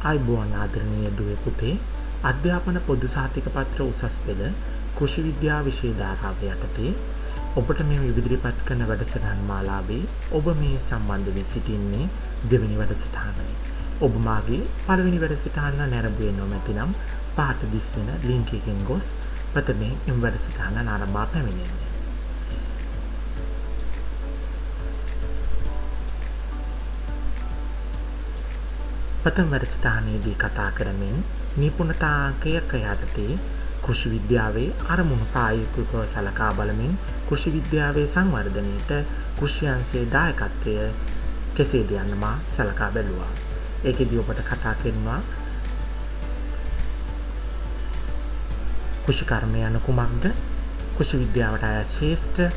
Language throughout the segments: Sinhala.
ආයුබෝවන් ආදරණීය දුවේ පුතේ අධ්‍යාපන පොදු සහතික පත්‍ර උසස් පෙළ කෘෂි විද්‍යා විෂය ධාරාව යටතේ ඔබට මේ ඉදිරිපත් කරන වැඩසටහන් මාලාවේ ඔබ මේ සම්බන්ධ වී සිටින්නේ දෙවෙනි වැඩසටහනයි. ඔබ මාගේ පළවෙනි වැඩසටහන නැරඹුවේ නොමැතිනම් පහත දිස්වෙන ලින්ක් එකෙන් ගොස් ප්‍රථමයෙන් එම වැඩසටහන ආරම්භ පැමිණෙන්න. ප්‍රථම වැඩසටහනේදී කතා කරමින් නිපුණතාංකයක යටතේ කෘෂි විද්‍යාවේ අරමුණු ප්‍රායෝගිකව සලකා බලමින් කෘෂි විද්‍යාවේ සංවර්ධනයට කෘෂි අංශයේ දායකත්වය කෙසේද යන්න මා සලකා බැලුවා. ඒකෙදී ඔබට කතා කරනවා කෘෂි කර්මය යන කුමක්ද? කෘෂි විද්‍යාවට අයත් ශාස්ත්‍ර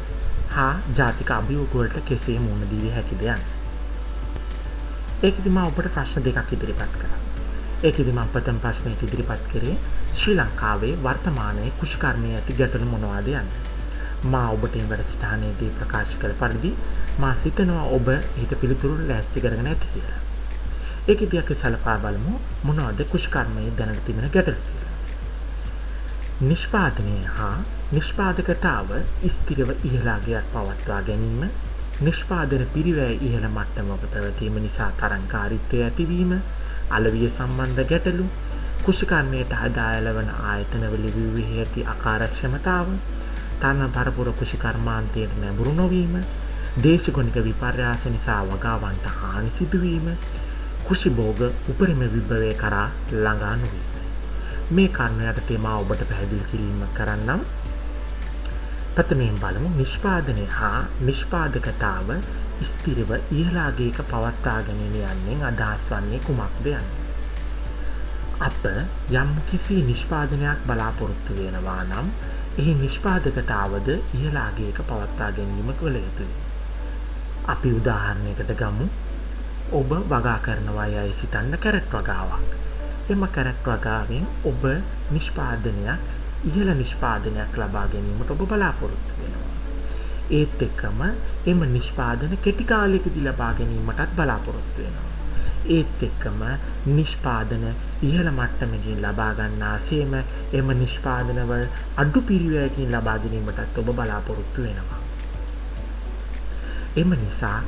හා ජාතික අභියෝග වලට කෙසේ මුහුණ දී හැකිද යන්න. ඒකෙදි මම ඔබට ප්‍රශ්න දෙකක් ඉදිරිපත් කරා. ඒකෙදි මම ප්‍රථම ප්‍රශ්නයට ඉදිරිපත් කරේ ශ්‍රී ලංකාවේ වර්තමානයේ කෘෂිකර්මයේ ඇති ගැටලු මොනවාද යන්න. මා ඔබට මේ වැඩසටහනේදී ප්‍රකාශ කළ පරිදි මා සිතනවා ඔබ ඊට පිළිතුරු ලෑස්ති කරගෙන ඇති කියලා. ඒකෙදි අපි සලකා බලමු මොනවද කෘෂිකර්මයේ දැනට තිබෙන ගැටලු කියලා. නිෂ්පාදනය හා නිෂ්පාදකතාව ස්ථිරව ඉහළාගයක් පවත්වා ගැනීම, නිෂ්පාදන පිරිවැය ඉහළ මට්ටමක පැවතීම නිසා තරංකාරීත්වය ඇතිවීම, අලවිය සම්බන්ධ ගැටලු, කෘෂිකර්මයට අදාළ වන ආයතනවල විවිධ ඇති අකාර්යක්ෂමතාව, තරණ පරපුර කෘෂිකර්මාන්තයට නැඹුරු නොවීම, දේශගුණික විපර්යාස නිසා වගාවන්ට හානි සිදුවීම, කෘෂි භෝග උපරිම විභවය කරා ළඟා නොවීම. මේ කරුණු යටතේ මා ඔබට පැහැදිලි කිරීම කරන්නම්. ප්‍රථමයෙන් බලමු නිෂ්පාදනය හා නිෂ්පාදකතාව ස්ථිරව ඉහළාගයක පවත්වා ගැනීම යන්නේ අදහස් වන්නේ කුමක්ද යන්න. අප යම් කිසි නිෂ්පාදනයක් බලාපොරොත්තු වෙනවා නම් එහි නිෂ්පාදකතාවද ඉහළාගයක පවත්වා ගැනීම කළ යුතුයි. අපි උදාහරණයකට ගමු. ඔබ වගා කරනවා යයි සිතන්න කැරට් වගාවක්. එම කැරට් වගාවෙන් ඔබ නිෂ්පාදනයක් ඉහළ නිෂ්පාදනයක් ලබා ගැනීමට ඔබ බලාපොරොත්තු වෙනවා. ඒත් එක්කම එම නිෂ්පාදන කෙටි කාලයකදී ලබා ගැනීමටත් බලාපොරොත්තු වෙනවා. ඒත් එක්කම නිෂ්පාදන ඉහළ මට්ටමකින් ලබා ගන්නාseම එම නිෂ්පාදනවල අඩු පිරිවැයකින් ලබා ගැනීමටත් ඔබ බලාපොරොත්තු වෙනවා. එම නිසා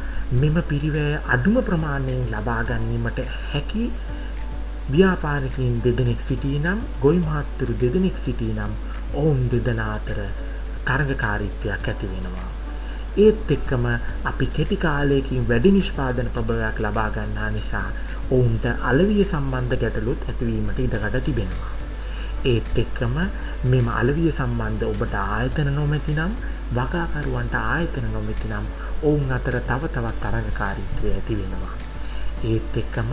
මෙම පිරිවැය අඩුම ප්‍රමාණයෙන් ලබා ගැනීමට හැකි ව්‍යාපාරිකයින් දෙදෙනෙක් සිටිනම්, ගොවි මහත්තුරු දෙදෙනෙක් සිටිනම් ඔවුන් දෙදෙනා අතර තරඟකාරීත්වයක් ඇති වෙනවා. ඒත් එක්කම අපි කෙටි කාලයකින් වැඩි නිෂ්පාදන ප්‍රබලයක් ලබා ගන්නා නිසා ඔවුන්ට අලවිය සම්බන්ධ ගැටලුත් ඇතිවීමට ඉඩකඩ තිබෙනවා. ඒත් එක්කම මෙම අලවිය සම්බන්ධ ඔබට ආයතන නොමැතිනම්, වගාකරුවන්ට ආයතන නොමැතිනම් ඔවුන් අතර තව තවත් තරඟකාරීත්වය ඇති වෙනවා. ඒත් එක්කම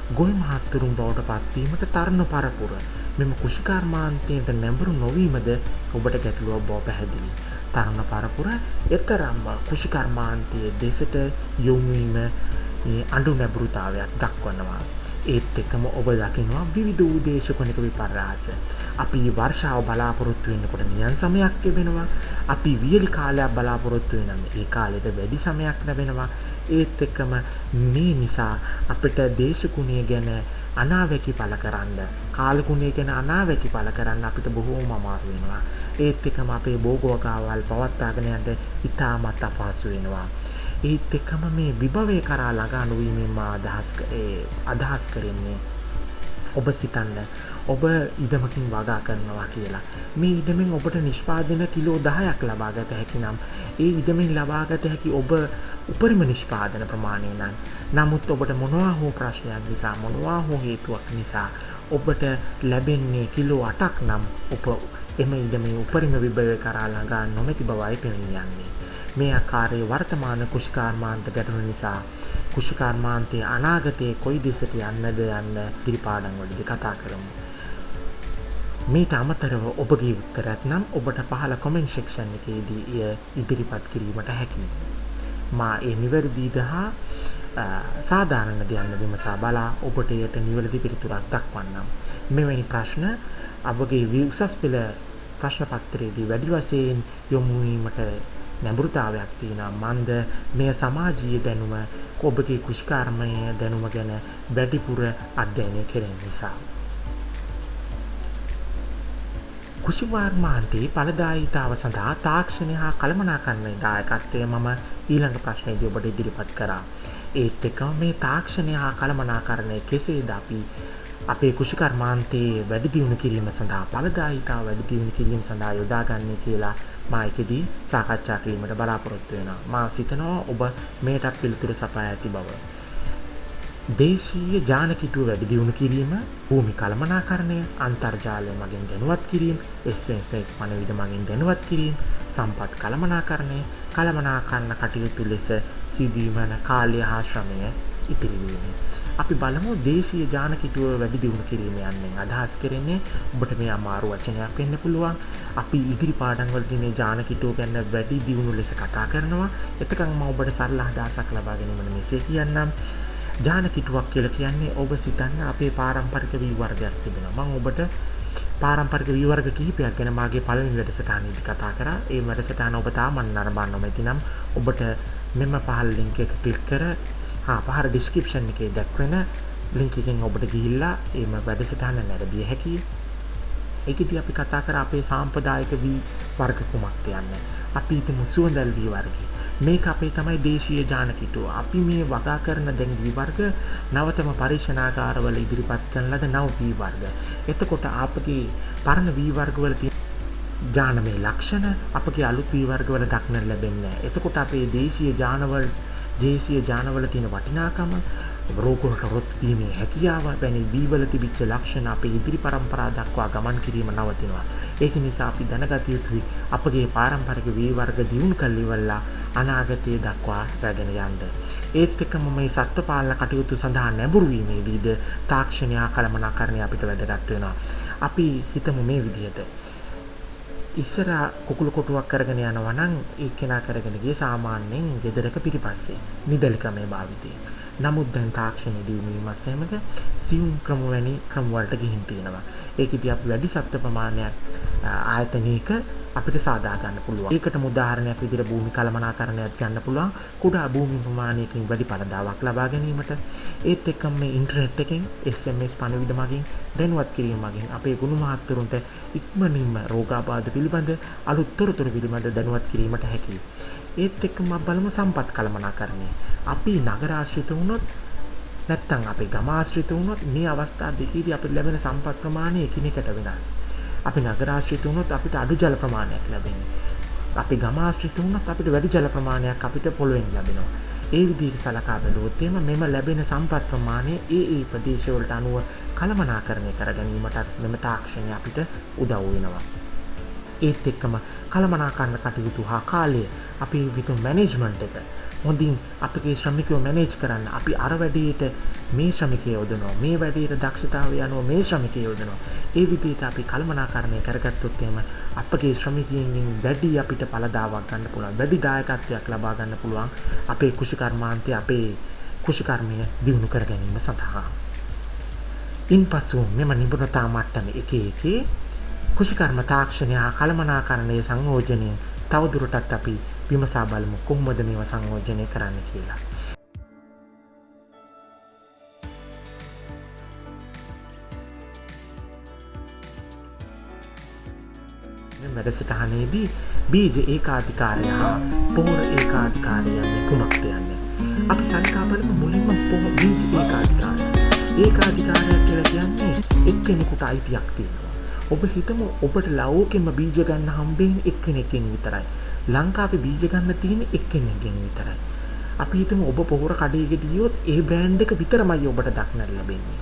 ගොවි මහත්තුරුන් බවට පත්වීමට තරණ පරපුර මෙම කෘෂිකර්මාන්තයට නැඹුරු නොවීමද ඔබට ගැටලුවක් බව පැහැදිලි. තරණ පරපුර එතරම්ම කෘෂිකර්මාන්තයේ දෙසට යොමු වීම අඩු නැඹුරුතාවයක් දක්වනවා. ඒත් එක්කම ඔබ දකිනවා විවිධ උදේශගුණික විපර්යාස. අපි වර්ෂාව බලාපොරොත්තු වෙනකොට නියම් සමයක් ලැබෙනවා. අපි වියලි කාලයක් බලාපොරොත්තු වෙනම ඒ කාලෙට වැඩි සමයක් ලැබෙනවා. ඒත් එක්කම මේ නිසා අපිට දේශගුණය ගැන අනාවැකි පළ කරන්න, කාලගුණය ගැන අනාවැකි පළ කරන්න අපිට බොහෝම අමාරු වෙනවා. ඒත් එක්කම අපේ භෝගවකාවල් පවත්වාගෙන යන්න ඉතාමත් අපහසු වෙනවා. ඒත් එක්කම මේ විභවය කරා ළඟා නොවීමෙන් මා අදහස් කරන්නේ ඔබ සිතන්න ඔබ ඉඩමකින් වගා කරනවා කියලා. මේ ඉඩමෙන් ඔබට නිෂ්පාදන කිලෝ 10ක් ලබා ගත හැකි නම් ඒ ඉඩමෙන් ලබා ගත හැකි ඔබ උපරිම නිෂ්පාදන ප්‍රමාණය නම්, නමුත් ඔබට මොනවා හෝ ප්‍රශ්නයක් නිසා, මොනවා හෝ හේතුවක් නිසා ඔබට ලැබෙන්නේ කිලෝ 8ක් නම් ඔබ එම ඉඩමේ උපරිම විභවය කරා ළඟා නොමැති බවයි පෙනෙන්නේ. මේ ආකාරයේ වර්තමාන කෘෂිකර්මාන්ත ගැටලු නිසා කෘෂිකර්මාන්තයේ අනාගතයේ කොයි දිසට යන්නද යන්න පිළිපාඩම් වලදී කතා කරමු. මේට අමතරව ඔබගේ උත්තරත් නම් ඔබට පහළ කමෙන්ට් සෙක්ෂන් එකේදී ඉදිරිපත් කිරීමට හැකියි. මා ඒ නිවැරදිද හා සාධාරණද යන්න විමසා බලා ඔබට එයට නිවැරදි පිළිතුරක් දක්වන්නම්. මෙවැනි ප්‍රශ්න අපගේ උසස් පෙළ ප්‍රශ්න පත්‍රයේදී වැඩි වශයෙන් යොමු වීමට නැඹුරුතාවයක් තියෙනවා. මන්ද මේ සමාජීය දැනුම ඔබගේ කුෂිකර්මය දැනුම ගැන වැඩිපුර අධ්‍යයනය කිරීම නිසා. කුෂිකර්මාන්තයේ ඵලදායීතාව සඳහා තාක්ෂණය හා කළමනාකරණයේ දායකත්වය මම ඊළඟ ප්‍රශ්නයේදී ඔබට ඉදිරිපත් කරා. ඒත් එක්කම මේ තාක්ෂණය හා කළමනාකරණය කෙසේද අපි අපේ කුෂිකර්මාන්තයේ වැඩි දියුණු කිරීම සඳහා ඵලදායීතාව වැඩි දියුණු කිරීම සඳහා යොදාගන්නේ කියලා මා එකදී සාකච්ඡා කිරීමට බලාපොරොත්තු වෙනවා. මා සිතනවා ඔබ මේකට පිළිතුරු සපයා ඇති බව. දේශීය ජාන කිටුව වැඩි දියුණු කිරීම, භූමි කළමනාකරණය, අන්තර්ජාලය මගින් දැනුවත් කිරීම, SOS පණිවිඩ මගින් දැනුවත් කිරීම, සම්පත් කළමනාකරණය, කළමනාකරණ කටයුතු ලෙස සිදුවීමන කාලය හා ශ්‍රමය ඉතිරි වීම. අපි බලමු දේශීය ජාන කිටුව වැඩි දියුණු කිරීම යන්නේ අදහස් කරන්නේ ඔබට මේ අමාරු වචනයක් වෙන්න පුළුවන්. අපි ඉදිරි පාඩම් වලදී මේ ජාන කිටුව ගැන වැඩි දියුණු ලෙස කතා කරනවා. එතකන් මම ඔබට සරල අදහසක් ලබා ගැනීමට මෙසේ කියන්නම්. ජාන කිටුවක් කියලා කියන්නේ ඔබ සිතන්න අපේ පාරම්පරික වී වර්ගයක් තිබෙනවා. මම ඔබට පාරම්පරික වී වර්ග කිහිපයක් ගැන මාගේ පළවෙනි වැඩසටහනේදී කතා කරා. ඒ වැඩසටහන ඔබ තාම නරඹන්න ඕනේ. ඉතින් ඔබට මෙම පහළ ලින්ක් එක ක්ලික් කර පහර ඩිස්ක්‍රිප්ෂන් එකේ දක්වන ලින්ක් එකෙන් ඔබට ගිහිල්ලා එම වැඩසටහන නැරඹිය හැකියි. ඒකදී අපි කතා කර අපේ සාම්ප්‍රදායික වී වර්ග කුමක්ද යන්නේ. අපි හිතමු සුවඳල් වී වර්ගය. මේක අපේ තමයි දේශීය ජාන කිටුව. අපි මේ වගා කරන දැන් වී වර්ග නවතම පරීක්ෂණාගාරවල ඉදිරිපත් කරන ලද නව වී වර්ග. එතකොට අපගේ පරණ වී වර්ගවල තියෙන ජානමය ලක්ෂණ අපගේ අලුත් වී වර්ගවල දක්නට ලැබෙන්නේ නැහැ. එතකොට අපේ දේශීය ජානවල තියෙන වටිනාකම, රෝගවලට රොත් දීමේ හැකියාව වැනි වීවල තිබිච්ච ලක්ෂණ අපේ ඉදිරි පරම්පරාව දක්වා ගමන් කිරීම නවතිනවා. ඒක නිසා අපි දැනගත යුතුයි අපගේ පාරම්පරික වී වර්ග දියුණු කළ ඉවරලා අනාගතයේ දක්වා රැගෙන යන්න. ඒත් එක්කම මේ සත්ත්ව පාලන කටයුතු සඳහා නැඹුරු වීමේදීද තාක්ෂණය කළමනාකරණය අපිට වැදගත් වෙනවා. අපි හිතමු මේ විදිහට ඉස්සර කුකුළු කොටුවක් කරගෙන යනවා නම් ඒ කෙනා කරගෙන ගියේ සාමාන්‍යයෙන් ගෙදරක පිටිපස්සේ නිදලි ක්‍රමයේ භාවිතයෙන්. නමුත් දැන් තාක්ෂණය දියුණු වීමත් සමග සියුම් ක්‍රම වැනි ක්‍රම වලට ගිහින් තියෙනවා. ඒකදී අපි වැඩි සත්ත්ව ප්‍රමාණයක් ආයතනයක අපිට සාදා ගන්න පුළුවන්. ඒකටම උදාහරණයක් විදිහට භූමි කළමනාකරණයක් ගන්න පුළුවන්. කුඩා භූමි ප්‍රමාණයකින් වැඩි පළදාවක් ලබා ගැනීමට ඒත් එක්කම මේ ඉන්ටර්නෙට් එකෙන් SMS පණිවිඩ මගින් දැනුවත් කිරීම මගින් අපේ ගුණ මහත්තුරුන්ට ඉක්මනින්ම රෝගාබාධ පිළිබඳ අලුත් තොරතුරු පිළිබඳ දැනුවත් කිරීමට හැකියි. ඒත් එක්කම බලමු සම්පත් කළමනාකරණය. අපි නගර ආශ්‍රිත වුණොත් නැත්නම් අපේ ගම ආශ්‍රිත වුණොත් මේ අවස්ථා දෙකේදී අපිට ලැබෙන සම්පත් ප්‍රමාණය එකිනෙකට වෙනස්. අපි නගර ආශ්‍රිත වුණොත් අපිට අඩු ජල ප්‍රමාණයක් ලැබෙන්නේ. අපි ගම ආශ්‍රිත වුණොත් අපිට වැඩි ජල ප්‍රමාණයක් අපිට පොළොවෙන් ලැබෙනවා. ඒ විදිහට සලකා බැලුවොත් මෙම ලැබෙන සම්පත් ප්‍රමාණය ඒ ප්‍රදේශවලට අනුව කළමනාකරණය කර ගැනීමටත් මෙම තාක්ෂණය අපිට උදව් වෙනවා. ඒත් එක්කම කළමනාකරණ කටයුතු හා කාලය අපි විතර මැනේජ්මන්ට් එක හොඳින් අපේ ශ්‍රමිකයෝ මැනේජ් කරන්න අපි අර වැඩේට මේ ශ්‍රමිකයෝ යොදනවා, මේ වැඩේට දක්ෂතාවය අනුව මේ ශ්‍රමිකයෝ යොදනවා. ඒ විදිහට අපි කළමනාකරණය කරගත්තොත් අපගේ ශ්‍රමිකයන්ගෙන් වැඩි අපිට පළදාවක් ගන්න පුළුවන්, වැඩි දායකත්වයක් ලබා ගන්න පුළුවන් අපේ කුෂිකර්මාන්තය, අපේ කුෂිකර්මය දියුණු කර ගැනීම සඳහා. ඉන්පසු මෙම නිපුණතා මට්ටම එකේ කුෂිකර්ම තාක්ෂණය හා කළමනාකරණයේ සංයෝජනය තවදුරටත් අපි විමසා බලමු කොහොමද මේව සංයෝජනය කරන්න කියලා. වැඩසටහනේදී බීජ ඒකාධිකාරය හා පොහොර ඒකාධිකාරය යන්නේ කුමක්ද යන්නේ. අපි සලකා බලමු මුලින්ම බීජ ඒකාධිකාරය. ඒකාධිකාරය කියලා කියන්නේ එක්කෙනෙකුට අයිතියක් තියෙනවා. ඔබ හිතමු ඔබට ලෝකෙම බීජ ගන්න හම්බෙන්නේ එක්කෙනෙක්ගෙන් විතරයි. ලංකාවේ බීජ ගන්න තියෙන්නේ එක්කෙනෙක්ගෙන් විතරයි. අපි හිතමු ඔබ පොහොර කඩේකට ගියොත් ඒ බ්‍රෑන්ඩ් එක විතරමයි ඔබට දක්නට ලැබෙන්නේ.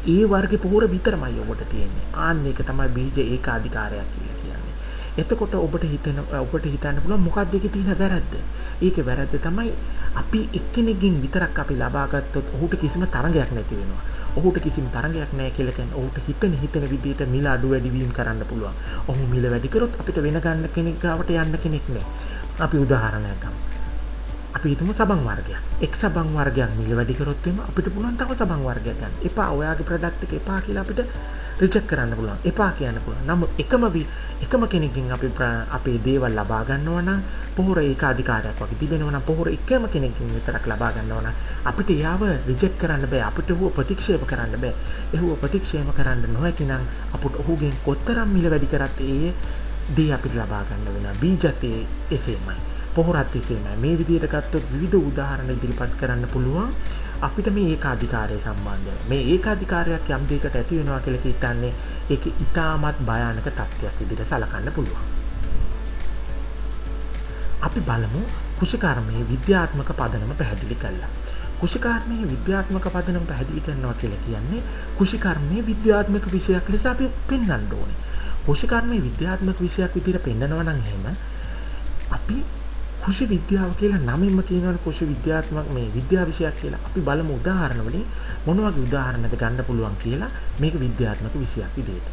ඒ වර්ගේ පොහොර විතරමයි ඔබට තියෙන්නේ. ආන්න ඒක තමයි බීජ ඒකාධිකාරයක් කියලා කියන්නේ. එතකොට ඔබට හිතන්න පුළුවන් මොකක්ද ඒකේ තියෙන වැරද්ද? ඒකේ වැරද්ද තමයි අපි එක්කෙනෙක්ගෙන් විතරක් අපි ලබා ගත්තොත් ඔහුට කිසිම තරඟයක් නැති වෙනවා. ඔහුට කිසිම තරඟයක් නැහැ කියලා කියන්නේ ඔහුට හිතන විදිහට මිල අඩු වැඩි වීම කරන්න පුළුවන්. ඔහු මිල වැඩි කරොත් අපිට වෙන ගන්න කෙනෙක් ගාවට යන්න කෙනෙක් නැහැ. අපි උදාහරණයක් ගමු. අපි හිතමු සබන් වර්ගයක්. එක් සබන් වර්ගයක් මිල වැඩි කරොත් එimhe අපිට පුළුවන් තව සබන් වර්ගයක් ගන්න. එපා ඔයාගේ ප්‍රොඩක්ට් එක එපා කියලා අපිට රිජෙක්ට් කරන්න පුළුවන්. එපා කියන්න පුළුවන්. නමුත් එකම කෙනෙක්ගෙන් අපි අපේ දේවල් ලබා ගන්නවා නම් පොහොර ඒකාධිකාරයක් වගේ තිබෙනවා නම් පොහොර එකම කෙනෙක්ගෙන් විතරක් ලබා ගන්නවා නම් අපිට යාව රිජෙක්ට් කරන්න බෑ. අපිට ඌව ප්‍රතික්ෂේප කරන්න බෑ. ඒව ප්‍රතික්ෂේප කරන්න නොහැකි නම් අපිට ඔහුගෙන් කොතරම් මිල වැඩි කරත් ඒ දේ අපිට ලබා ගන්න වෙනවා. බීජත් එසේමයි. පොහොරත් එසේමයි. මේ විදිහට ගත්තොත් විවිධ උදාහරණ ඉදිරිපත් කරන්න පුළුවන්. අපිට මේ ඒකාධිකාරය සම්බන්ධව. මේ ඒකාධිකාරයක් යම් දෙයකට ඇති වෙනවා කියලා හිතන්නේ ඒක ඊටමත් භයානක තත්ත්වයක් විදිහට සලකන්න පුළුවන්. අපි බලමු කුෂිකර්මයේ විද්‍යාත්මක පදනම පැහැදිලි කළා. කුෂිකර්මයේ විද්‍යාත්මක පදනම පැහැදිලි කරනවා කියලා කියන්නේ කුෂිකර්මයේ විද්‍යාත්මක විෂයක් ලෙස අපි පෙන්වන්න ඕනේ. කුෂිකර්මයේ විද්‍යාත්මක විෂයක් විදිහට පෙන්නනවා නම් එහෙම අපි කුෂි විද්‍යාව කියලා නමින්ම කියනවනේ කුෂි විද්‍යාත්මක මේ විද්‍යා විෂයක් කියලා. අපි බලමු උදාහරණ වලින් මොන වගේ උදාහරණද ගන්න පුළුවන් කියලා මේක විද්‍යාත්මක විෂයක් විදිහට.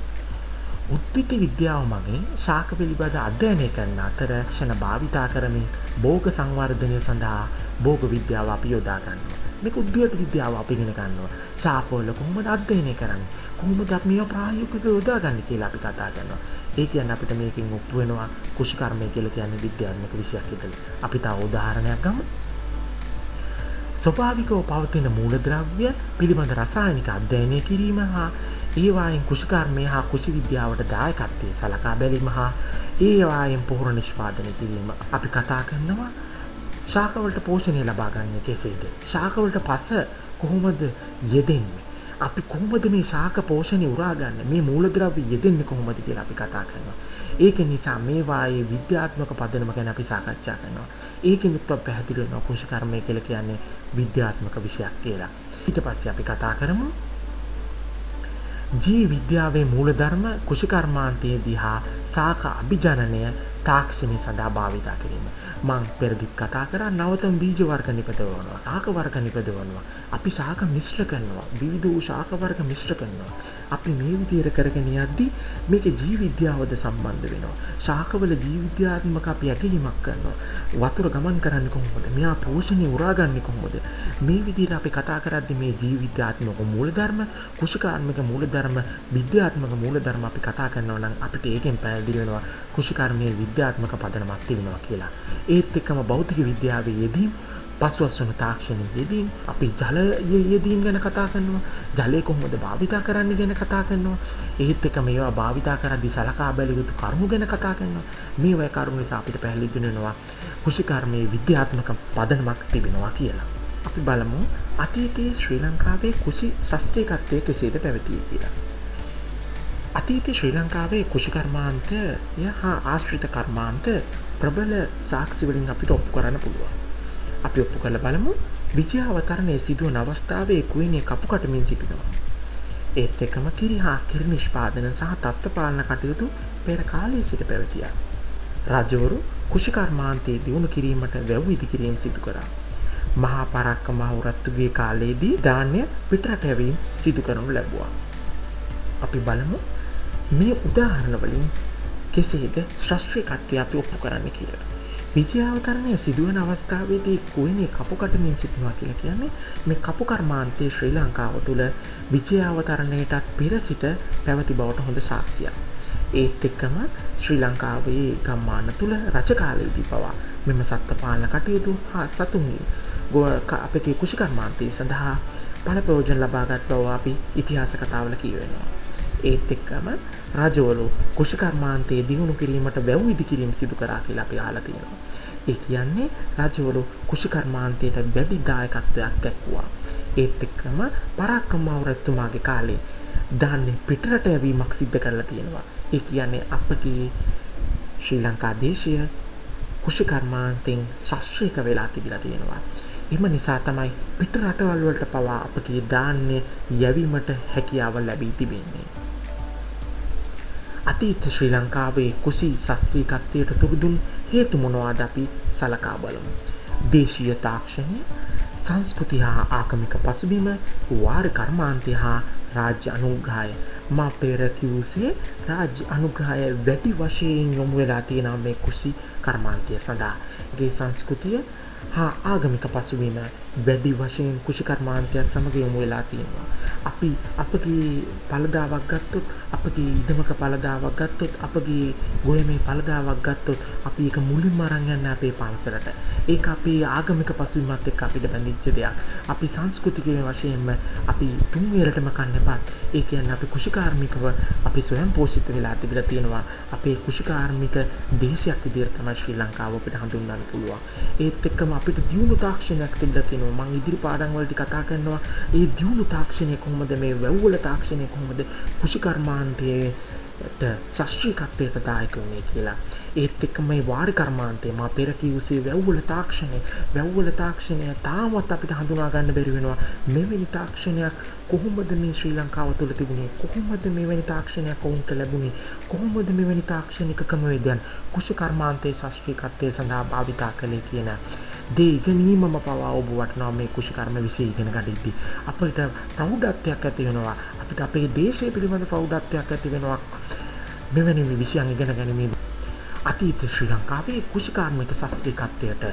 උද්භිද විද්‍යාව මගින් ශාක පිළිබඳ අධ්‍යයනය කරන අතර ක්ෂණ භාවිතා කරමින් භෝග සංවර්ධනය සඳහා භෝග විද්‍යාව අපි යොදා ගන්නවා. මේක උද්භිද විද්‍යාව අපි ඉගෙන ගන්නවා. ශාකවල කොහොමද අධ්‍යයනය කරන්නේ? කොහොමද අපි මේවා ප්‍රායෝගිකව යොදාගන්නේ කියලා අපි කතා කරනවා. ඒ කියන්නේ අපිට මේකෙන් ඔප්පු වෙනවා කුෂිකර්මය කියලා කියන්නේ විද්‍යාත්මක විෂයක් කියලා. අපි තව උදාහරණයක් ගමු. ස්වභාවිකව පවතින මූලද්‍රව්‍ය පිළිබඳ රසායනික අධ්‍යයනය කිරීම හා ඒවායින් කුෂිකර්මය හා කුෂි විද්‍යාවට දායකත්වයේ සලකා බැලීම හා ඒවායින් පොහොර නිෂ්පාදනය කිරීම අපි කතා කරනවා. ශාකවලට පෝෂණය ලබා ගන්න කෙසේද? ශාකවලට පස කොහොමද යෙදෙන්නේ? අපි කොහොමද මේ ශාක පෝෂණය උරා ගන්න? මේ මූලද්‍රව්‍ය යෙදෙන්නේ කොහොමද කියලා අපි කතා කරනවා. ඒක නිසා මේ වායේ විද්‍යාත්මක පදනම ගැන අපි සාකච්ඡා කරනවා. ඒකෙන් පැහැදිලි වෙනවා කුෂිකර්මය කියලා කියන්නේ විද්‍යාත්මක විෂයක් කියලා. ඊට පස්සේ අපි කතා කරමු ජීව විද්‍යාවේ මූලධර්ම කුෂිකර්මාන්තයේදී හා ශාක අභිජනනය තාක්ෂණය සඳහා භාවිත කිරීම. මම පෙරදිත් කතා කරා නවතම බීජ වර්ග නිපදවනවා, ශාක වර්ග නිපදවනවා. අපි ශාක මිශ්‍ර කරනවා, විවිධ වූ ශාක වර්ග මිශ්‍ර කරනවා. අපි මේ විදිහට කරගෙන යද්දී මේකේ ජීව විද්‍යාවද සම්බන්ධ වෙනවා. ශාකවල ජීව විද්‍යාත්මක අපි ඇගීමක් කරනවා. වතුර ගමන් කරන්නේ කොහොමද? මෙයා පෝෂණය උරාගන්නේ කොහොමද? මේ විදිහට අපි කතා කරද්දී මේ ජීව විද්‍යාත්මක මූලධර්ම, කුෂිකාත්මක මූලධර්ම, විද්‍යාත්මක මූලධර්ම අපි කතා කරනවා නම් අපිට ඒකෙන් පැහැදිලි වෙනවා කුෂිකර්මයේ විද්‍යාත්මක පදනමක් තිබෙනවා කියලා. ඒත් එක්කම භෞතික විද්‍යාවේ යෙදීම්, පසුවස්වන තාක්ෂණයේ යෙදීම්, අපි ජලයේ යෙදීම් ගැන කතා කරනවා. ජලය කොහොමද භාවිතා කරන්නේ ගැන කතා කරනවා. ඒත් එක්ක මේවා භාවිතා කරද්දී සලකා බැලිය යුතු කරුණු ගැන කතා කරනවා. මේ වගේ කරුණු නිසා අපිට පැහැදිලි වෙනවා කුෂිකර්මයේ විද්‍යාත්මක පදනමක් තිබෙනවා කියලා. අපි බලමු අතීතයේ ශ්‍රී ලංකාවේ කුෂි ශාස්ත්‍රීයත්වයේ කෙසේද පැවතියේ කියලා. අතීතයේ ශ්‍රී ලංකාවේ කුෂිකර්මාන්තය හා ආශ්‍රිත කර්මාන්ත ප්‍රබල සාක්ෂි වලින් අපිට ඔප්පු කරන්න පුළුවන්. අපි ඔප්පු කරලා බලමු විජය අවතරණයේ සිදුවන අවස්ථාවේ කුයිනේ කපු කටමින් සිටිනවා. ඒත් එක්කම කිරි හා කිරි නිෂ්පාදන සහ තත්ත්ව පාලන කටයුතු පෙර කාලයේ සිට පැවතියා. රජවරු කුෂිකර්මාන්තයේ දියුණු කිරීමට වැව් ඉදිකිරීම සිදු කරා. මහා පරාක්‍රම මහරජතුගේ කාලයේදී ධාන්‍ය පිටරට යැවීම සිදු කරනු ලැබුවා. අපි බලමු මේ උදාහරණ වලින් කෙසේද ශාස්ත්‍රීයත්වය අපි ඔප්පු කරන්න කියලා. විජය අවතරණය සිදුවන අවස්ථාවේදී කුයිනේ කපු කටමින් සිටිනවා කියලා කියන්නේ මේ කපු කර්මාන්තයේ ශ්‍රී ලංකාව තුළ විජය අවතරණයටත් පෙර සිට පැවති බවට හොඳ සාක්ෂියක්. ඒත් එක්කම ශ්‍රී ලංකාවේ ගම්මාන තුළ රජ කාලයේදී පවා මෙම සත්ත්ව පාලන කටයුතු හා සතුන්ගේ අපේ කුෂිකර්මාන්තය සඳහා පළ ප්‍රයෝජන ලබාගත් බව අපි ඉතිහාස කතාවල කියවෙනවා. ඒත් එක්කම රජවරු කුෂිකර්මාන්තයේ දියුණු කිරීමට වැව් ඉදිකිරීම සිදු කරා කියලා අපි අහලා තියෙනවා. ඒ කියන්නේ රජවරු කුෂිකර්මාන්තයට වැඩි දායකත්වයක් දක්වුවා. ඒත් එක්කම පරාක්‍රම මහරජතුමාගේ කාලේ ධාන්‍ය පිටරට යැවීමක් සිද්ධ කරලා තියෙනවා. ඒ කියන්නේ අපගේ ශ්‍රී ලංකා දේශය කුෂිකර්මාන්තෙන් ශාස්ත්‍රීය වෙලා තිබිලා තියෙනවා. එම නිසා තමයි පිට රටවල් වලට පවා අපගේ ධාන්‍ය යැවීමට හැකියාව ලැබී තිබෙන්නේ. අතීත ශ්‍රී ලංකාවේ කුෂි ශාස්ත්‍රීයත්වයට තුරුදුන් හේතු මොනවාද අපි සලකා බලමු. දේශීය තාක්ෂණය, සංස්කෘතිය හා ආගමික පසුබිම, වාර කර්මාන්තය හා රාජ්‍ය අනුග්‍රහය. මා පෙර කිව්සේ රාජ්‍ය අනුග්‍රහය වැඩි වශයෙන් යොමු වෙලා තියෙනවා මේ කුෂි කර්මාන්තය සඳහා. ඒ සංස්කෘතිය හා ආගමික පසුබිම වැඩි වශයෙන් කුෂිකර්මාන්තයත් සමග යොමු වෙලා තියෙනවා. අපි අපගේ පළදාවක් ගත්තොත්, අපගේ ඉඩමක පළදාවක් ගත්තොත්, අපගේ ගොයමේ පළදාවක් ගත්තොත් අපි ඒක මුලින්ම අරන් යන්නේ අපේ පන්සලට. ඒක අපේ ආගමික පසුබිමත් එක්ක අපිට බැඳිච්ච දෙයක්. අපි සංස්කෘතිකයේ වශයෙන්ම අපි තුන් වේලටම කන්නපත්. ඒ කියන්නේ අපි කුෂිකාර්මිකව අපි ස්වයං පෝෂිත වෙලා තිබිලා තියෙනවා. අපේ කුෂිකාර්මික දේශයක් විදිහට තමයි ශ්‍රී ලංකාව අපිට හඳුන්වන්න පුළුවන්. ඒත් එක්කම අපිට දියුණු තාක්ෂණයක් තිබිලා තියෙනවා. මම ඉදිරි පාඩම් වලදී කතා කරනවා ඒ දියුණු තාක්ෂණය කොහොමද, මේ වැව්වල තාක්ෂණය කොහොමද කුෂිකර්මාන්තයේ ශාස්ත්‍රීයත්වයට දායක වුණේ කියලා. ඒත් එක්කම මේ වාරි කර්මාන්තය මා පෙර කිව්සේ වැව්වල තාක්ෂණය තාමත් අපිට හඳුනා ගන්න බැරි වෙනවා. මෙවැනි තාක්ෂණයක් කොහොමද මේ ශ්‍රී ලංකාව තුළ තිබුණේ? කොහොමද මෙවැනි තාක්ෂණයක් ඔවුන්ට ලැබුණේ? කොහොමද මෙවැනි තාක්ෂණික ක්‍රමවේදයන් කුෂිකර්මාන්තයේ ශාස්ත්‍රීයත්වය සඳහා භාවිතා කළේ කියන දේ ඉගෙනීමම පවා ඔබ වටනවා. මේ කුෂිකර්ම විෂය ඉගෙන ගනිද්දී අපිට ප්‍රෞಢත්වයක් ඇති වෙනවා. අපිට අපේ දේශය පිළිබඳ ප්‍රෞಢත්වයක් ඇති වෙනවා. මෙවැනි විෂයන් ඉගෙන ගැනීම අතීත ශ්‍රී ලංකාවේ කුෂිකාර්මික ශාස්ත්‍රීයත්වයට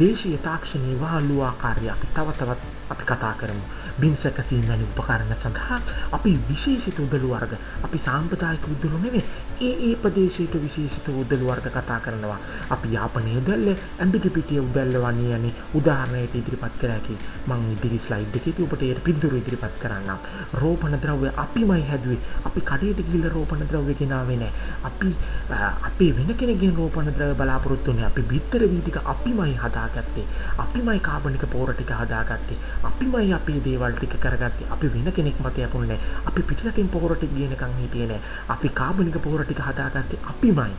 දේශීය තාක්ෂණීය වහලු ආකාරයක් තව අපි කතා කරමු. බිම්සක සීමැනි උපකරණ සඳහා අපි විශේෂිත උදළු වර්ග, අපි සාම්ප්‍රදායික උදළු නෙවෙයි, ඒ ප්‍රදේශයට විශේෂිත උදළු වර්ග කතා කරනවා. අපි යාපනයේ උදැල්ල, ඇඹිලිපිටිය උදැල්ල වනියනි උදාහරණයක් ඉදිරිපත් කර හැකි. මම ඉදිරි ස්ලයිඩ් එකේදී ඔබට ඒ පින්තූර ඉදිරිපත් කරන්නම්. රෝපණ ද්‍රව්‍ය අපිමයි හැදුවේ. අපි කඩේට ගිහිල්ලා රෝපණ ද්‍රව්‍ය ගෙනාවේ නැහැ. අපි වෙන කෙනෙක්ගෙන් රෝපණ ද්‍රව්‍ය බලාපොරොත්තු වෙන්නේ. අපි බිත්තර වී ටික අපිමයි හදාගත්තේ. අපිමයි කාබනික පෝර ටික හදාගත්තේ. අපිමයි අපේ දේවල් ටික කරගත්තේ. අපි වෙන කෙනෙක් මත යපුන්නේ නැහැ. අපි පිටරටින් පෝර ටික ගේනකම් හිටියේ නැහැ. අපි කාබනික පෝර ටික හදාගත්තේ අපිමයි.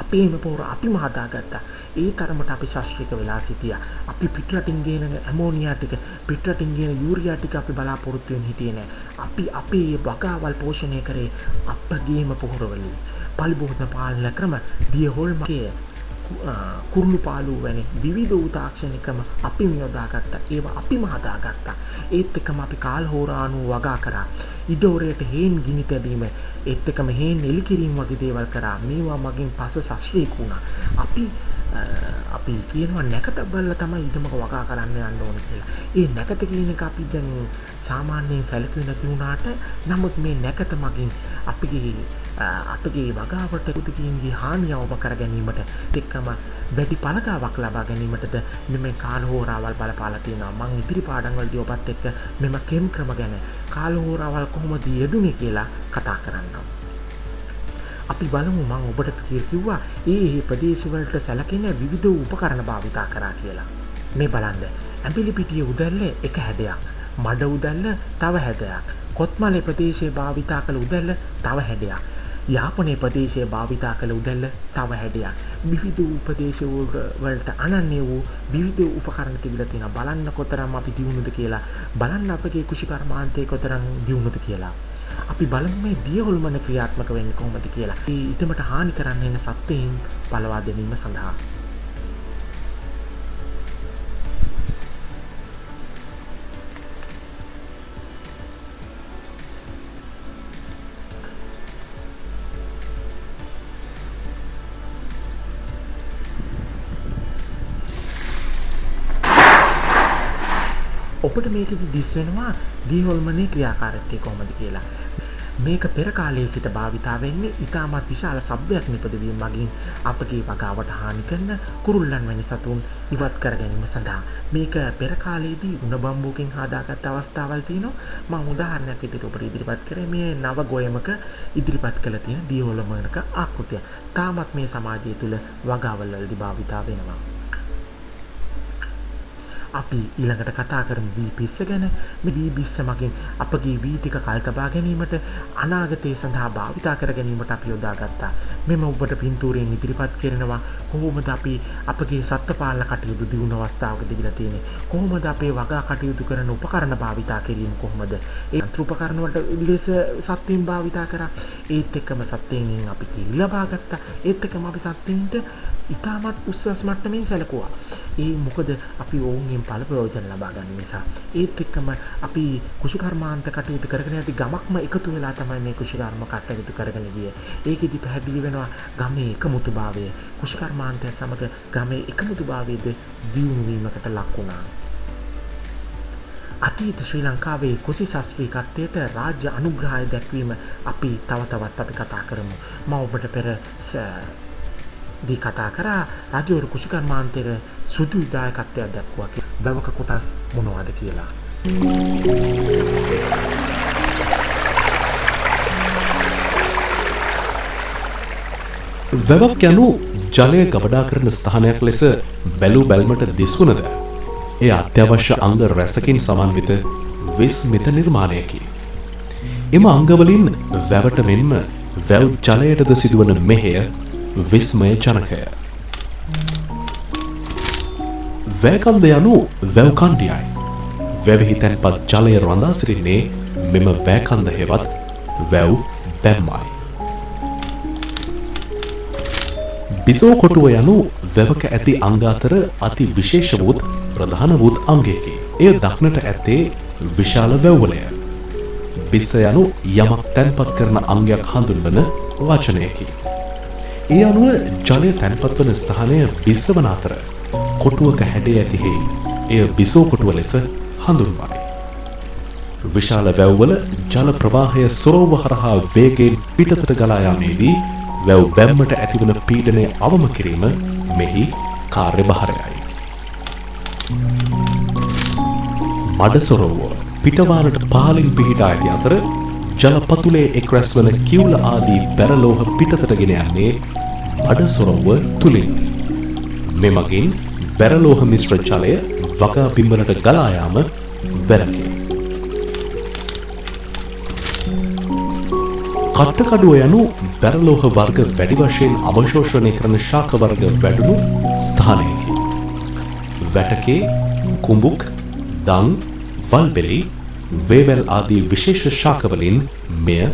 අපේම පෝර අපිම හදාගත්තා. ඒ තරමට අපි ශාස්ත්‍රීය වෙලා සිටියා. අපි පිටරටින් ගේන ඇමෝනියා ටික, පිටරටින් ගේන යූරියා ටික අපි බලාපොරොත්තු වෙන්නේ හිටියේ නැහැ. අපි අපේ වගාවල් පෝෂණය කරේ අපගේම පොහොරවලින්. පරිභෝජන පාලන ක්‍රම, දිය හොල්මකේ, කුරුළු පාලු වැනි විවිධ වූ තාක්ෂණිකම අපි යොදාගත්තා. ඒවා අපිම හදාගත්තා. ඒත් එක්කම අපි කාල හෝරානුව වගා කරා. ඉඩෝරයට හේන් ගිනි තැබීම, ඒත් එක්කම හේන් එලි කිරීම වගේ දේවල් කරා. මේවා මගින් පස ශාස්ත්‍රීය වුණා. අපි කියනවා නැකත බලලා තමයි ඉදමක වගා කරන්න යන්න ඕන කියලා. ඒ නැකත කියන එක අපි දැන් සාමාන්‍යයෙන් සැලකුවේ නැති වුණාට, නමුත් මේ නැකත මගින් අපගේ වගාවට උදකින්ගේ හානියවම කර ගැනීමට එක්කම වැඩි පළදාවක් ලබා ගැනීමටද මෙම කාල හෝරාවල් බලපාලා තියෙනවා. මම ඉදිරි පාඩම් වලදී ඔබත් එක්ක මෙම කෙම් ක්‍රම ගැන, කාල හෝරාවල් කොහොමද යෙදුනේ කියලා කතා කරන්නම්. අපි බලමු. මම ඔබට කිව්වා ඒ ප්‍රදේශවලට සැලකෙන විවිධ උපකරණ භාවිතා කරා කියලා. මේ බලන්න. ඇඹිලිපිටිය උදැල්ල එක හැඩයක්, මඩ උදැල්ල තව හැඩයක්, කොත්මලේ ප්‍රදේශයේ භාවිතා කළ උදැල්ල තව හැඩයක්, යාපනයේ ප්‍රදේශයේ භාවිතා කළ උදැල්ල තව හැඩයක්. විවිධ උපදේශ වලට අනන්‍ය වූ විවිධ උපකරණ තිබිලා තියෙනවා. බලන්න කොතරම් අපි දියුණුද කියලා. බලන්න අපගේ කුෂිකර්මාන්තයේ කොතරම් දියුණුද කියලා. අපි බලමු මේ දිය හොල්මන ක්‍රියාත්මක වෙන්නේ කොහොමද කියලා. මේ ඊටමට හානි කරන්න එන සත්ත්වයන් පළවා දැමීම සඳහා. ඔබට මේකෙදි දිස් වෙනවා දිය හොල්මනේ ක්‍රියාකාරීත්වය කොහොමද කියලා. මේක පෙර කාලයේ සිට භාවිතා වෙන්නේ ඉතාමත් විශාල සබ්වයක් නිපදවීම මගින් අපගේ වගාවට හානි කරන කුරුල්ලන් වැනි සතුන් ඉවත් කර ගැනීම සඳහා. මේක පෙර කාලයේදී උණ බම්බුකින් හදාගත් අවස්ථාවල් තියෙනවා. මම උදාහරණයක් විදිහට ඔබට ඉදිරිපත් කරේ මේ නව ගොයමක ඉදිරිපත් කළ තියෙන දිය හොල්මනක ආකෘතිය. තාමත් මේ සමාජය තුළ වගාවල් වලදී භාවිතා වෙනවා. අපි ඊළඟට කතා කරමු වී පිස්ස ගැන. මේ වී පිස්ස මගින් අපගේ වී ටික කල් තබා ගැනීමට, අනාගතයේ සඳහා භාවිතා කර ගැනීමට අපි යොදාගත්තා. මෙම ඔබට පින්තූරයෙන් ඉදිරිපත් කරනවා කොහොමද අපි අපගේ සත්ත්ව පාලන කටයුතු දියුණු අවස්ථාවක තිබිලා තියෙන්නේ. කොහොමද අපේ වගා කටයුතු කරන උපකරණ භාවිතා කිරීම කොහොමද. ඒ උපකරණ වලට ලෙස සත්ත්වයන් භාවිතා කරා. ඒත් එක්කම සත්ත්වයන්ගෙන් අපි කිරි ලබා ගත්තා. ඒත් එක්කම අපි සත්ත්වයින්ට ඉතාමත් උස්සස් මට්ටමින් සැලකුවා. ඒ මොකද අපි ඔවුන්ගෙන් ඵල ප්‍රයෝජන ලබා ගන්න නිසා. ඒත් එක්කම අපි කුෂිකර්මාන්ත කටයුතු කරගෙන යති ගමක්ම එකතු වෙලා තමයි මේ කුෂිකර්ම කටයුතු කරගෙන ගියේ. ඒකෙදි පැහැදිලි වෙනවා ගමේ එකමුතුභාවය කුෂිකර්මාන්තය සමග ගමේ එකමුතුභාවයේද දියුණු වීමකට ලක් වුණා. අතීත ශ්‍රී ලංකාවේ කුසි ශාස්ත්‍රීයත්වයට රාජ්‍ය අනුග්‍රහය දැක්වීම අපි තවත් අපි කතා කරමු. මම ඔබට පෙර දී කතා කරා රජවරු කුෂිකර්මාන්තයේ සුදු දායකත්වයක් දක්වුවා කියලා. වැවක කොටස් මොනවද කියලා. වැවක් යනු ජලය ගබඩා කරන ස්ථානයක් ලෙස බැලූ බැල්මට දිස්වනද ඒ අත්‍යවශ්‍ය අංග රැසකින් සමන්විත විස්මිත නිර්මාණයකි. එම අංගවලින් වැවට මෙන්ම වැව් ජලයටද සිදුවන මෙහෙය විස්මය ජනකය. වැකන්ද යනු වැව් කණ්ඩියයි. වැවෙහි තැන්පත් ජලය රඳා සිටින්නේ මෙම වැකන්ද හෙවත් වැව් බැම්මයි. බිසෝ කොටුව යනු වැවක ඇති අංග අතර අති විශේෂ වූත් ප්‍රධාන වූත් අංගයකි. එය දක්නට ඇත්තේ විශාල වැව්වලය. බිස්ස යනු යමක් තැන්පත් කරන අංගයක් හඳුන්වන වචනයකි. ඒ අනුව ජලය තැන්පත් වන ස්ථානය බිස්ස වන අතර කොටුවක හැඩය ඇති හේයින් එය බිසෝ කොටුව ලෙස හඳුන්වයි. විශාල වැව්වල ජල ප්‍රවාහය සොරවුව හරහා වේගයෙන් පිටතට ගලා යාමේදී වැව් බැම්මට ඇතිවන පීඩනය අවම කිරීම මෙහි කාර්යභාරයයි. මඩ සොරවුව පිටවාරට පහළින් පිහිටා ඇති අතර ජල පතුලේ එක් රැස්වන කිවුල ආදී බැරලෝහ පිටතට ගෙන යන්නේ මඩ සොරවුව තුලින්. මෙමගින් බැරලෝහ මිශ්‍ර ජලය වගා බිම්වලට ගලා යාම වැළකේ. කට්ටකඩුව යනු බැරලෝහ වර්ග වැඩි වශයෙන් අවශෝෂණය කරන ශාක වර්ග වැඩුණු ස්ථානයකි. වැටකේ කුඹුක්, දං, වල්බෙලි, වේවැල් ආදී විශේෂ ශාකවලින් මෙය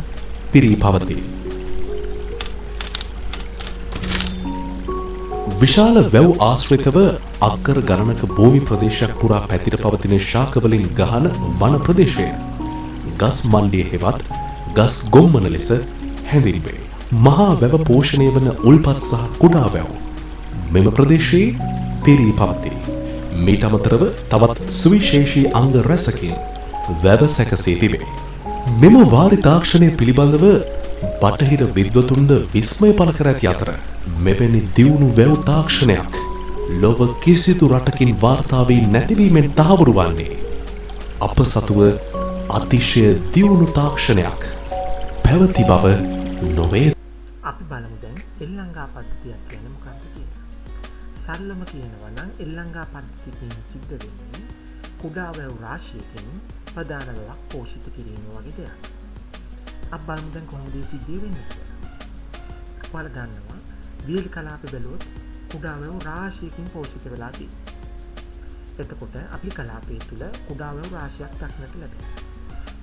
පිරී පවතී. විශාල වැව් ආශ්‍රිතව අක්කර ගණනක භූමි ප්‍රදේශයක් පුරා පැතිර පවතින ශාකවලින් ගහන වන ප්‍රදේශය ගස් මණ්ඩිය හෙවත් ගස් ගොම්මන ලෙස හැඳින්වේ. මහා වැව පෝෂණය වන උල්පත් සහ කුඩා වැව් මෙම ප්‍රදේශයේ පිරී පවතී. මීට අමතරව තවත් සුවිශේෂී අංග රැසකින් වැව සැකසී තිබේ. මෙම වාරි තාක්ෂණය පිළිබඳව බටහිර විද්වතුන්ද විස්මය පළ කර ඇති අතර මෙවැනි දියුණු වැව් තාක්ෂණයක් ලොව කිසිදු රටකින් වාර්තා වී නැතිවීමෙන් තහවුරු වන්නේ අප සතුව අතිශය දියුණු තාක්ෂණයක් පැවති බව නොවේ. අපි බලමු දැන් එල්ලංගා පද්ධතියක් කියන්නේ මොකක්ද කියලා. සරලම කියනවා නම් එල්ලංගා පද්ධතියකින් සිද්ධ වෙන්නේ කුඩා වැව් රාශියකින් ප්‍රධාන වැවක් පෝෂිත කිරීම වගේ දෙයක්. අපි බලමු දැන් කොහොමද මේ සිද්ධිය වෙන්නේ කියලා. ඔයාලා දන්නවා වියලි කලාපේ බැලුවොත් කුඩා වැව් රාශියකින් පෝෂිත වෙලා තියෙනවා. එතකොට අපි කලාපයේ තුල කුඩා වැව් රාශියක් දක්නට ලැබෙනවා.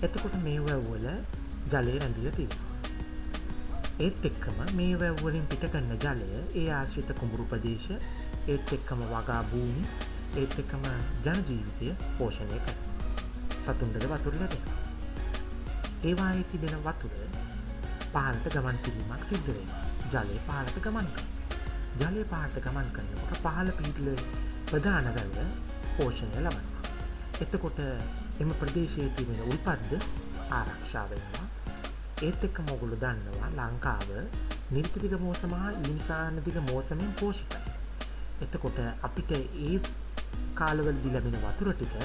එතකොට මේ වැව් වල ජලය රැඳිලා තියෙනවා. ඒත් එක්කම මේ වැව් වලින් පිට කරන ජලය ඒ ආශ්‍රිත කුඹුරු ප්‍රදේශ ඒත් එක්කම වගා භූමි ඒත් එක්කම ජන ජීවිතය පෝෂණය කරනවා. සතුන්ටද වතුර ලැබෙනවා. ඒවායේ තිබෙන වතුර පහළට ගමන් කිරීමක් සිද්ධ වෙනවා. ජලය පහළට ගමන් කරනවා. ජලය පහළට ගමන් කරනකොට පහළ පිහිටල ප්‍රධාන වැව පෝෂණය ලබනවා. එතකොට එම ප්‍රදේශයේ තිබෙන උල්පත්ද ආරක්ෂා වෙනවා. ඒත් එක්කම ඔයගොල්ලෝ දන්නවා ලංකාව නිර්තිතික මෝසම හා ඊනිසානතික මෝසමෙන් පෝෂිතයි. එතකොට අපිට ඒ කාලවලදී ලැබෙන වතුර ටික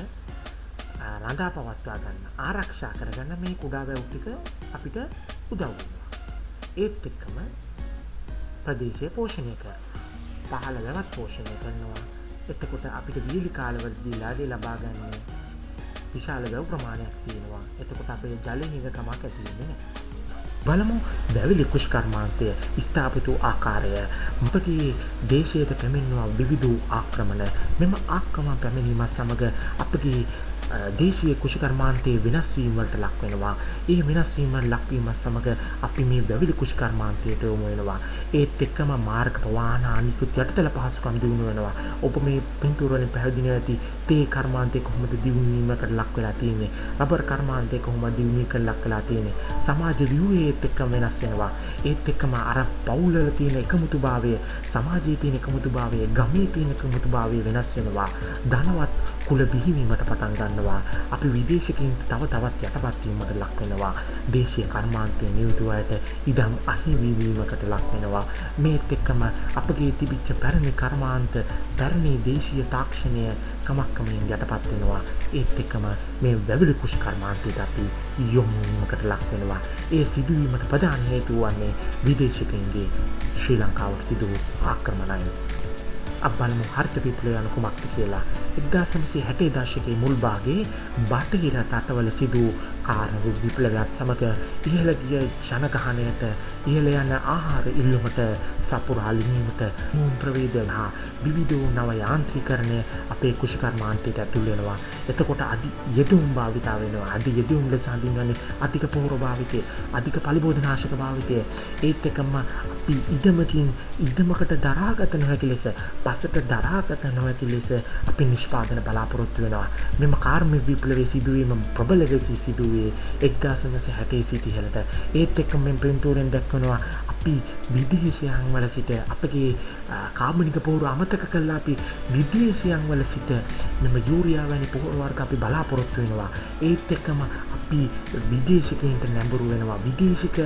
රඳා පවත්වා ගන්න ආරක්ෂා කරගන්න මේ කුඩා වැව් ටික අපිට උදව් වෙනවා. ඒත් එක්කම ප්‍රදේශය පෝෂණය කරනවා. පහළ වැවත් පෝෂණය කරනවා. එතකොට අපිට වියලි කාලවලදී ලබා ගන්න විශාල වැව් ප්‍රමාණයක් තියෙනවා. එතකොට අපේ ජලය හිඟකමක් ඇති වෙන්නේ නැහැ. බලමු වැවිලි කුෂිකර්මාන්තය ස්ථාපිත වූ ආකාරය. අපගේ දේශයට පැමිණෙනවා විවිධ ආක්‍රමණ. මෙම ආක්‍රමණ පැමිණීම සමග අපගේ දේශීය කුෂිකර්මාන්තයේ වෙනස් වීම වලට ලක් වෙනවා. ඒ වෙනස් වීම ලක්වීම සමග අපි මේ වැවිලි කුෂිකර්මාන්තයට යොමු වෙනවා. ඒත් එක්කම මාර්ග ප්‍රවාහන අනිකුත් යටිතල පහසුකම් දිනු වෙනවා. ඔබ මේ පින්තූර වලින් පැහැදිලි ඇති තේ කර්මාන්තය කොහොමද දිනු වීමකට ලක් වෙලා තියෙන්නේ? රබර් කර්මාන්තය කොහොමද දිනු වීමකට ලක් වෙලා තියෙන්නේ? සමාජ ව්‍යුහයේත් එක්කම වෙනස් වෙනවා. ඒත් එක්කම අර පවුල් වල තියෙන එකමුතුභාවය, සමාජයේ තියෙන එකමුතුභාවය, ගමේ තියෙන එකමුතුභාවය වෙනස් වෙනවා. ධනවත් කුල බිහිවීමට පටන් ගන්නවා. අපි විදේශිකින් තව තවත් යටපත් වීමට ලක් වෙනවා. දේශීය කර්මාන්තයේ නියුතු අයට ඉදම් අහිමි වීමකට ලක් වෙනවා. මේත් එක්කම අපගේ තිබිච්ච පැරණි කර්මාන්ත, පැරණි දේශීය තාක්ෂණය කමක්කමෙන් යටපත් වෙනවා. ඒත් එක්කම මේ වැවිලි කුෂිකර්මාන්තයට අපි යොමු වීමකට ලක් වෙනවා. ඒ සිදුවීමට ප්‍රධාන හේතුව වන්නේ විදේශිකින්ගේ ශ්‍රී ලංකාවට සිදු වූ ආක්‍රමණයි. අප බලමු හරිත විප්ලවය යනු කුමක්ද කියලා. 1960 දශකයේ මුල් භාගයේ බටහිර රටවල සිදු කාර්ය විප්ලවයත් සමග ඉහළ ගිය ජනගහනයට, ඉහළ යන ආහාර ඉල්ලුමට, සපුරාලීමට මුන් ප්‍රවේද හා විවිධ නව යාන්ත්‍රීකරණය අපේ කුෂිකර්මාන්තයට ඇතුල් වෙනවා. එතකොට අධි යෙදුම් භාවිතා වෙනවා. අධි යෙදුම් ලෙස හඳුන්වන්නේ අධික පොහොර භාවිතය, අධික පලිබෝධනාශක භාවිතය. ඒත් එක්කම අපි ඉඩමකට දරාගත නොහැකි ලෙස, පසට දරාගත නොහැකි ලෙස අපි නිෂ්පාදන බලාපොරොත්තු වෙනවා. මෙම කාර්මික විප්ලවයේ සිදුවීම ප්‍රබල ලෙස සිදුවේ 1960 සිට ඉහළට. ඒත් එක්කම මේ පින්තූරෙන් දැක්වෙනවා අපි විදේශයන් වල සිට අපගේ කාබනික පොහොර අමතක කළා. අපි විදේශයන් වල සිට මෙම යූරියා වැනි පොහොර වර්ග අපි බලාපොරොත්තු වෙනවා. ඒත් එක්කම අපි විදේශිකයන්ට නැඹුරු වෙනවා. විදේශික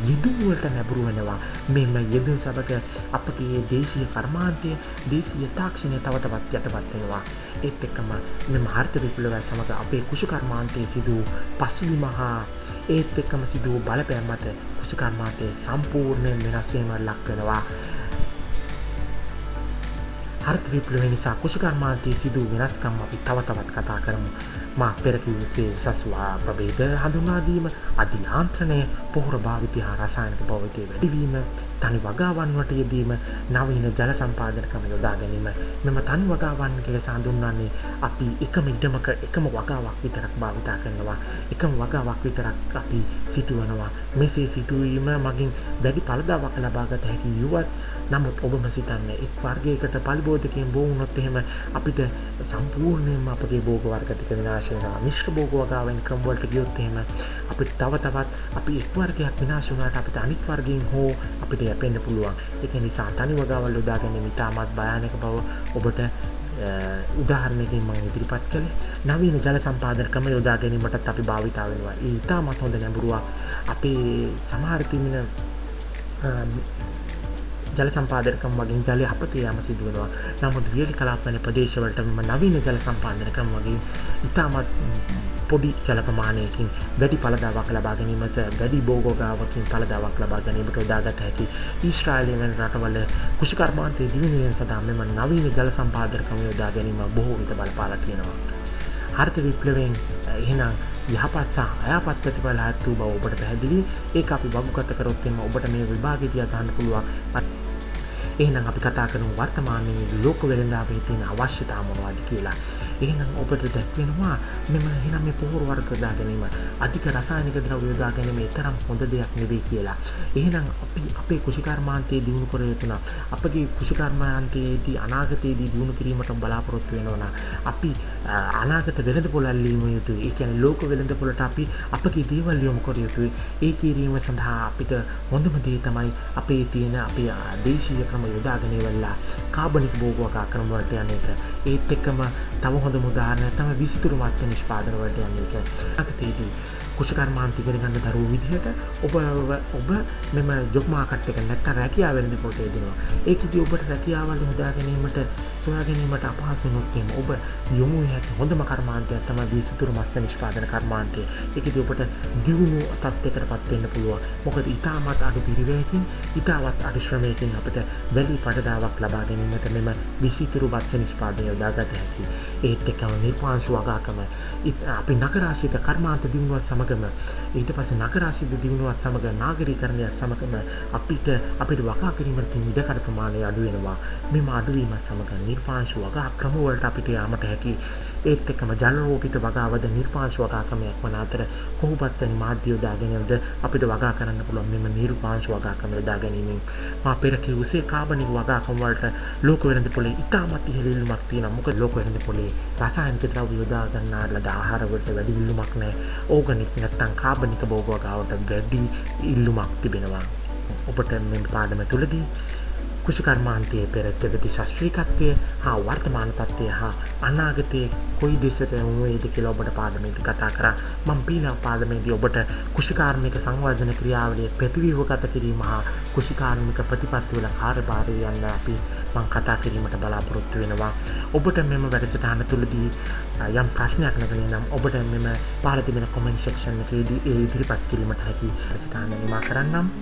යෙදුම් වලට නැඹුරු වෙනවා. මෙම යෙදුම් සබක අපගේ දේශීය කර්මාන්තය, දේශීය තාක්ෂණය තව තවත් යටපත් වෙනවා. ඒත් එක්කම මෙම හරිත විප්ලවය සමග අපේ කුෂිකර්මාන්තයේ සිදු පසුබිම හා ඒත් එක්කම සිදු බලපෑම් මත කුෂිකර්මාන්තයේ සම්පූර්ණයෙන් වෙනස් වීමකට ලක් වෙනවා. හරිත විප්ලවය නිසා කුෂිකර්මාන්තයේ සිදු වෙනස්කම් අපි තව තවත් කතා කරමු. මා පෙර කිව්සේ උසස් ප්‍රභේද හඳුනා දීම, අධියාන්ත්‍රණය, පොහොර භාවිතය හා රසායනික භාවිතය වැඩිවීම, තනි වගාවන් වලට යෙදීම, නවීන ජල සම්පාදන ක්‍රම යොදා ගැනීම. මෙම තනි වගාවන් කියලා හඳුන්වන්නේ අපි එකම ඉඩමක එකම වගාවක් විතරක් භාවිතා කරනවා. එකම වගාවක් විතරක් අපි සිටුවනවා. මෙසේ සිටුවීම මගින් වැඩි ඵලදාවක් ලබා ගත හැකි යුවත්, නමුත් ඔබම සිතන්නේ එක් වර්ගයකට පරිබෝධකයෙන් බෝ වුණොත් එහෙම අපිට සම්පූර්ණයෙන්ම අපගේ භෝග වර්ග ටික විනාශ වෙනවා. මිශ්‍ර භෝග වගාවෙන් ක්‍රම වලට ගියොත් එහෙම අපිට තව තවත් අපි එක් වර්ගයක් විනාශ වුණාට අපිට අනිත් වර්ගයෙන් හෝ අපිට යැපෙන්න පුළුවන්. ඒක නිසා තනි වගාවල් යොදා ගැනීම ඉතාමත් භයානක බව ඔබට උදාහරණයකින් මම ඉදිරිපත් කළේ. නවීන ජල සම්පාදන ක්‍රම යොදා ගැනීමටත් අපි භාවිතා වෙනවා. ඒ ඉතාමත් හොඳ නැඹුරුවක්. අපේ සමහර තිමින ජල සම්පාදන ක්‍රම වලින් ජලය අපතේ යාම සිදු වෙනවා. නමුත් වියලි කලාප වැනි ප්‍රදේශවලට මෙම නවීන ජල සම්පාදන ක්‍රම වලින් ඉතාමත් පොඩි ජල ප්‍රමාණයකින් වැඩි ඵලදාවක් ලබා ගැනීමට, වැඩි භෝගෝගාවකින් ඵලදාවක් ලබා ගැනීමට උදාගත හැකි. ඊශ්‍රායලයේ වැනි රටවල කුෂිකර්මාන්තයේ දියුණුවෙන් සඳහා මෙම නවීන ජල සම්පාදන ක්‍රම යොදා ගැනීම බොහෝ විට බලපාලා තියෙනවා. හරිත විප්ලවයෙන් එහෙනම් යහපත් සහ අයහපත් ප්‍රතිඵල හත් වූ බව ඔබට පැහැදිලි. ඒක අපි වගුගත කරොත් එම ඔබට මේ විභාගයේදී අදහන්න පුළුවන්. එහෙනම් අපි කතා කරමු වර්තමානයේ ලෝක වෙළඳාමේ තියෙන අවශ්‍යතා මොනවද කියලා. එහෙනම් ඔබට දැක්වෙනවා මෙම එහෙනම් මේ පොහොර වර්ග යොදා ගැනීම, අධික රසායනික ද්‍රව්‍ය යොදා ගැනීම තරම් හොඳ දෙයක් නෙවෙයි කියලා. එහෙනම් අපි අපේ කුෂිකර්මාන්තයේ දියුණු කර යුතුනා. අපගේ කුෂිකර්මාන්තයේදී අනාගතයේදී දියුණු කිරීමට බලාපොරොත්තු වෙනවා නම් අපි අනාගත වෙළඳපොළ අල්ලීම යුතුයි. ඒ කියන්නේ ලෝක වෙළඳපොළට අපි අපගේ දේවල් යොමු කර යුතුයි. ඒ කිරීම සඳහා අපිට හොඳම දේ තමයි අපේ තියෙන අපේ දේශීය ක්‍රම යොදාගෙන ඉවරලා කාබනික භෝග වගා ක්‍රම වලට යන එක. ඒත් එක්කම තව හොඳම උදාහරණයක් තමයි විසිතුරු මත්ත්‍ය නිෂ්පාදන වලට යන එක. අගතේදී කුෂිකර්මාන්ත ඉගෙන ගන්න දරුවෝ විදිහට ඔබ මෙම ජොබ් මාකට් එක නැත්තම් රැකියාව වෙන්න කොට දෙනවා. ඒකදී ඔබට රැකියාවල් හොදා ගැනීමට, සොයා ගැනීමට අපහසු වුණොත් එහෙම ඔබ යොමු වෙන හොඳම කර්මාන්තයක් තමයි විසිතුරු මත්ස්‍ය නිෂ්පාදන කර්මාන්තය. ඒකදී ඔබට දියුණු තත්යකටපත් වෙන්න පුළුවන්. මොකද ඊටමත් අඩු පිරිවැයකින්, ඊටමත් අඩු ශ්‍රමයකින් අපිට වැඩි පඩදාවක් ලබා ගැනීමට මෙම විසිතුරු මත්ස්‍ය නිෂ්පාදනය යොදාගත හැකියි. ඒත් එක්කම නිර්මාංශ වගාකම අපි නගරාශ්‍රිත කර්මාන්ත දියුණුවත් සමගම ඊට පස්සේ නගරාශ්‍රිත දියුණුවත් සමග නාගරීකරණයත් සමගම අපිට වගා කිරීමට තියෙන ඉඩකඩ ප්‍රමාණය අඩු වෙනවා. මෙම අඩුවීම සමග නිර්පාංශ වගා ක්‍රම වලට අපිට යාමට හැකි. ඒත් එක්කම ජල රෝපිත වගාවද නිර්පාංශ වගා ක්‍රමයක් වන අතර කොහොමවත් වැනි මාධ්‍ය යොදාගෙනද අපිට වගා කරන්න පුළුවන් මෙම නිර්පාංශ වගා ක්‍රම යොදා ගැනීමෙන්. මා පෙර කිව්සේ කාබනික වගා ක්‍රම වලට ලෝක වෙළඳ පොලේ ඉතාමත් ඉහළ ඉල්ලුමක් තියෙනවා. මොකද ලෝක වෙළඳ පොලේ රසායනික ද්‍රව්‍ය යොදා ගන්නා ලද ආහාර වලට වැඩි ඉල්ලුමක් නැහැ. ඕගනික් නැත්තම් කාබනික භෝග වගාවට වැඩි ඉල්ලුමක් තිබෙනවා. ඔබට මේ පාඩම තුලදී කුෂිකර්මාන්තයේ පෙර තිබෙති ශාස්ත්‍රීයත්වය හා වර්තමාන තත්ත්වය හා අනාගතයේ කොයි දෙසට යමු වේද කියලා ඔබට පාඩමේදී කතා කරා. මම ඊළඟ පාඩමේදී ඔබට කුෂිකාර්මික සංවර්ධන ක්‍රියාවලිය ප්‍රතිව්‍යුහගත කිරීම හා කුෂිකාර්මික ප්‍රතිපත්තිවල කාර්යභාරය යන්න අපි මම කතා කිරීමට බලාපොරොත්තු වෙනවා. ඔබට මෙම වැඩසටහන තුළදී යම් ප්‍රශ්නයක් නැගණේ නම් ඔබට මෙම පහළ තිබෙන comment section එකේදී ඒ ඉදිරිපත් කිරීමට හැකි. වැඩසටහන නිමා කරන්නම්.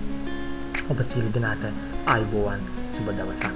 ඔබ සියලු දෙනාට ආයුබෝවන් සුබ දවසක්.